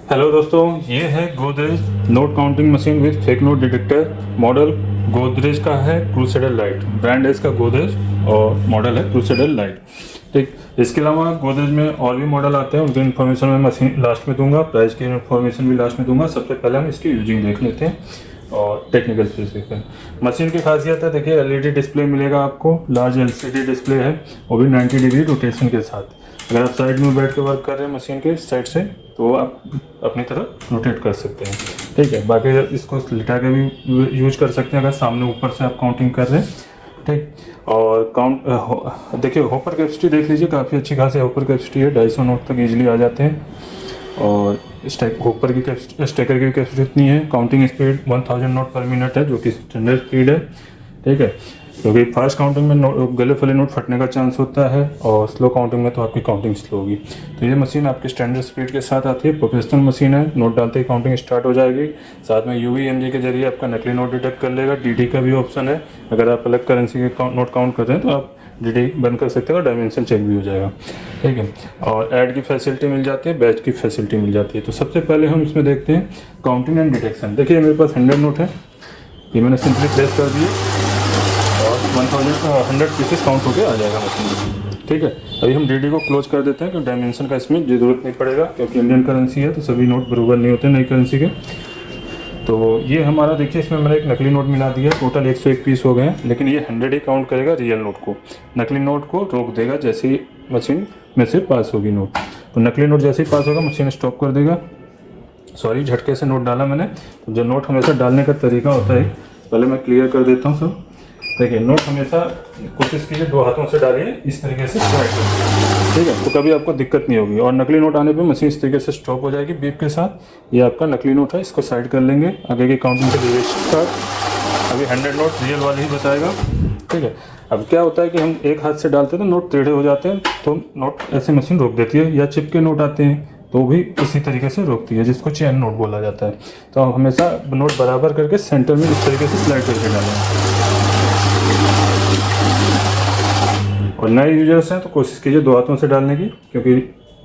Hello दोस्तों, ये है Godrej note counting machine with fake note detector. Model Godrej का है क्रूसेडर लाइट, ब्रांड है इसका गोदरेज और मॉडल है क्रूसेडर लाइट। ठीक, इसके अलावा गोदरेज में और भी मॉडल आते हैं, उनकी इन्फॉर्मेशन मैं मशीन लास्ट में दूंगा, प्राइस की इन्फॉर्मेशन भी लास्ट में दूंगा। सबसे पहले हम इसकी यूजिंग देख लेते हैं और टेक्निकल स्पेसिफिकेशन। मशीन की खासियत है, देखिए एलईडी डिस्प्ले मिलेगा आपको, लार्ज एलसीडी डिस्प्ले है, वो भी 90 डिग्री रोटेशन के साथ। अगर आप साइड में बैठ के वर्क कर रहे हैं मशीन के साइड से तो आप अपनी तरफ रोटेट कर सकते हैं। ठीक है, बाकी इसको लिटा के भी यूज कर सकते हैं अगर सामने ऊपर से आप काउंटिंग कर रहे हैं। ठीक, और काउंट देखिए होपर कैपेसिटी देख लीजिए, काफ़ी अच्छी खासी होपर कैपेसिटी है, 250 नोट तक ईजिली आ जाते हैं। और होपर की स्टेकर की कैपेसिटी इतनी है। काउंटिंग स्पीड 1000 नोट पर मिनट है, जो कि स्टैंडर्ड स्पीड है। ठीक है, क्योंकि फास्ट काउंटिंग में गले फले नोट फटने का चांस होता है और स्लो काउंटिंग में तो आपकी काउंटिंग स्लो होगी। तो ये मशीन आपकी स्टैंडर्ड स्पीड के साथ आती है, प्रोफेशनल मशीन है। नोट डालते ही काउंटिंग स्टार्ट हो जाएगी। साथ में UV-MG के जरिए आपका नकली नोट डिटेक्ट कर लेगा। DD का भी ऑप्शन है, अगर आप अलग करेंसी के नोट काउंट कर रहे हैं तो आप DD बंद कर सकते हैं और डायमेंशन चेक भी हो जाएगा। ठीक है, और ऐड की फैसिलिटी मिल जाती है, बैच की फैसिलिटी मिल जाती है। तो सबसे पहले हम इसमें देखते हैं काउंटिंग एंड डिटेक्शन। देखिए मेरे पास 100 नोट है, ये मैंने सिंपली प्लेस कर दिए और 100 पीसेस काउंट होकर आ जाएगा मशीन में। ठीक है, अभी हम DD को क्लोज कर देते हैं, क्योंकि डायमेंशन का इसमें ज़रूरत नहीं पड़ेगा, क्योंकि इंडियन करेंसी है तो सभी नोट बराबर नहीं होते नई करेंसी के। तो ये हमारा देखिए, इसमें मैंने एक नकली नोट मिला दिया, टोटल 101 पीस हो गए हैं, लेकिन ये 100 ही काउंट करेगा रियल नोट को। नकली नोट को रोक देगा जैसे ही मशीन में से पास होगी नोट। तो नकली नोट जैसे ही पास होगा मशीन स्टॉप कर देगा। सॉरी, झटके से नोट डाला मैंने। तो जो नोट हमेशा डालने का तरीका होता है, पहले मैं क्लियर कर देता हूँ सब। देखिए, नोट हमेशा कोशिश कीजिए 2 हाथों से डालिए, इस तरीके से स्ट्राइक करिए। ठीक है, तो कभी आपको दिक्कत नहीं होगी। और नकली नोट आने पे मशीन इस तरीके से स्टॉप हो जाएगी बीप के साथ। ये आपका नकली नोट है, इसको साइड कर लेंगे। आगे की काउंटिंग के लिए स्टार्ट। अभी 100 नोट रियल वाले ही बताएगा। ठीक है, अब क्या होता है कि हम एक हाथ से डालते हैं तो नोट टेढ़े हो जाते हैं, तो नोट ऐसे मशीन रोक देती है। या चिपके नोट आते हैं तो भी इसी तरीके से रोकती है, जिसको चेन नोट बोला जाता है। तो हम हमेशा नोट बराबर करके सेंटर में इस तरीके से स्लाइड करके डालें। और नए यूजर्स हैं तो कोशिश कीजिए 2 हाथों से डालने की, क्योंकि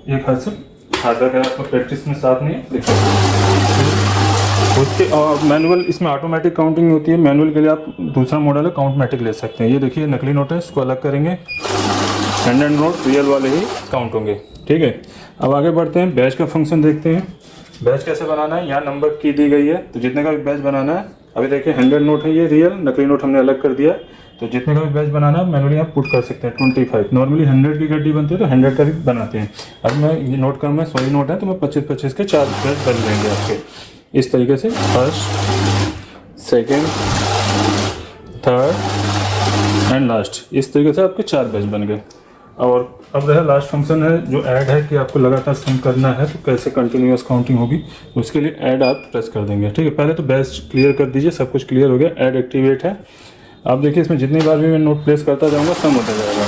एक हाथ से हाथ का आपको प्रैक्टिस में साथ नहीं दिखता। उसके मैनुअल, इसमें ऑटोमेटिक काउंटिंग होती है। मैनुअल के लिए आप दूसरा मॉडल है काउंटमेटिक ले सकते हैं। ये देखिए नकली नोट है, इसको अलग करेंगे। स्टैंडर्ड नोट रियल वाले ही काउंट होंगे। ठीक है, अब आगे बढ़ते हैं, बैच का फंक्शन देखते हैं। बैच कैसे बनाना है, यहाँ नंबर की दी गई है, तो जितने का भी बैच बनाना है। अभी देखिए 100 नोट है, ये रियल, नकली नोट हमने अलग कर दिया। तो जितने का भी बैच बनाना है मैनुअली आप पुट कर सकते हैं। 25 नॉर्मली 100 की गड्डी बनती है तो 100 का भी बनाते हैं। अब मैं ये नोट करूँ, मैं 100 नोट है तो मैं 25-25 के 4 बैच बन जाएंगे आपके इस तरीके से। First, second, third and last, इस तरीके से आपके 4 बैच बन गए। और अब रहा लास्ट फंक्शन है जो ऐड है, कि आपको लगातार सम करना है तो कैसे कंटिन्यूअस काउंटिंग होगी, उसके लिए ऐड आप प्रेस कर देंगे। ठीक है, पहले तो बैच क्लियर कर दीजिए, सब कुछ क्लियर हो गया। ऐड एक्टिवेट है। आप देखिए इसमें जितनी बार भी मैं नोट प्लेस करता जाऊंगा सम होता जाएगा।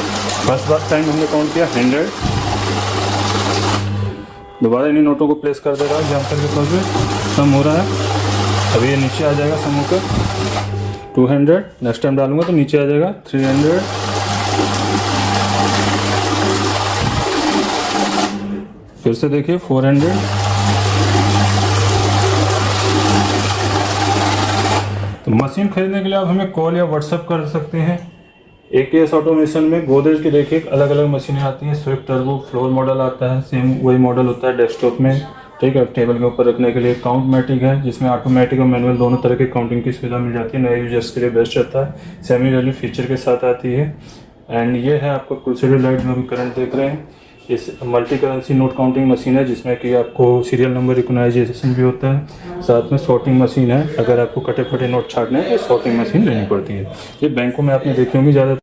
फर्स्ट बार टाइम हमने काउंट किया 100, दोबारा इन्हीं नोटों को प्लेस कर देगा एग्जाम्पल के तौर पे, सम हो रहा है। अभी ये नीचे आ जाएगा सम होकर 200। नेक्स्ट टाइम डालूंगा तो नीचे आ जाएगा 300। फिर से देखिए 400। तो मशीन खरीदने के लिए आप हमें कॉल या व्हाट्सएप कर सकते हैं। AKS ऑटोमेशन में गोदरेज की देखिए अलग अलग मशीनें आती हैं। स्विफ्ट टर्बो फ्लोर मॉडल आता है, सेम वही मॉडल होता है डेस्कटॉप में। ठीक है, टेबल के ऊपर रखने के लिए। काउंटमेटिक है, जिसमें ऑटोमेटिक और मैनुअल दोनों तरह की काउंटिंग की सुविधा मिल जाती है। नए यूजर्स के लिए बेस्ट रहता है। सेमी वैल्यू फीचर के साथ आती है। एंड ये है आपको क्रूसेडर लाइट जो अभी करंट देख रहे हैं। इस multi currency note counting machine है, जिसमें कि आपको सीरियल नंबर रिकॉग्नाइजेशन भी होता है। साथ में सॉर्टिंग मशीन है, अगर आपको कटे फटे नोट छाटने हैं तो सॉर्टिंग मशीन लेनी पड़ती है। ये बैंकों में आपने देखी होंगी ज़्यादा।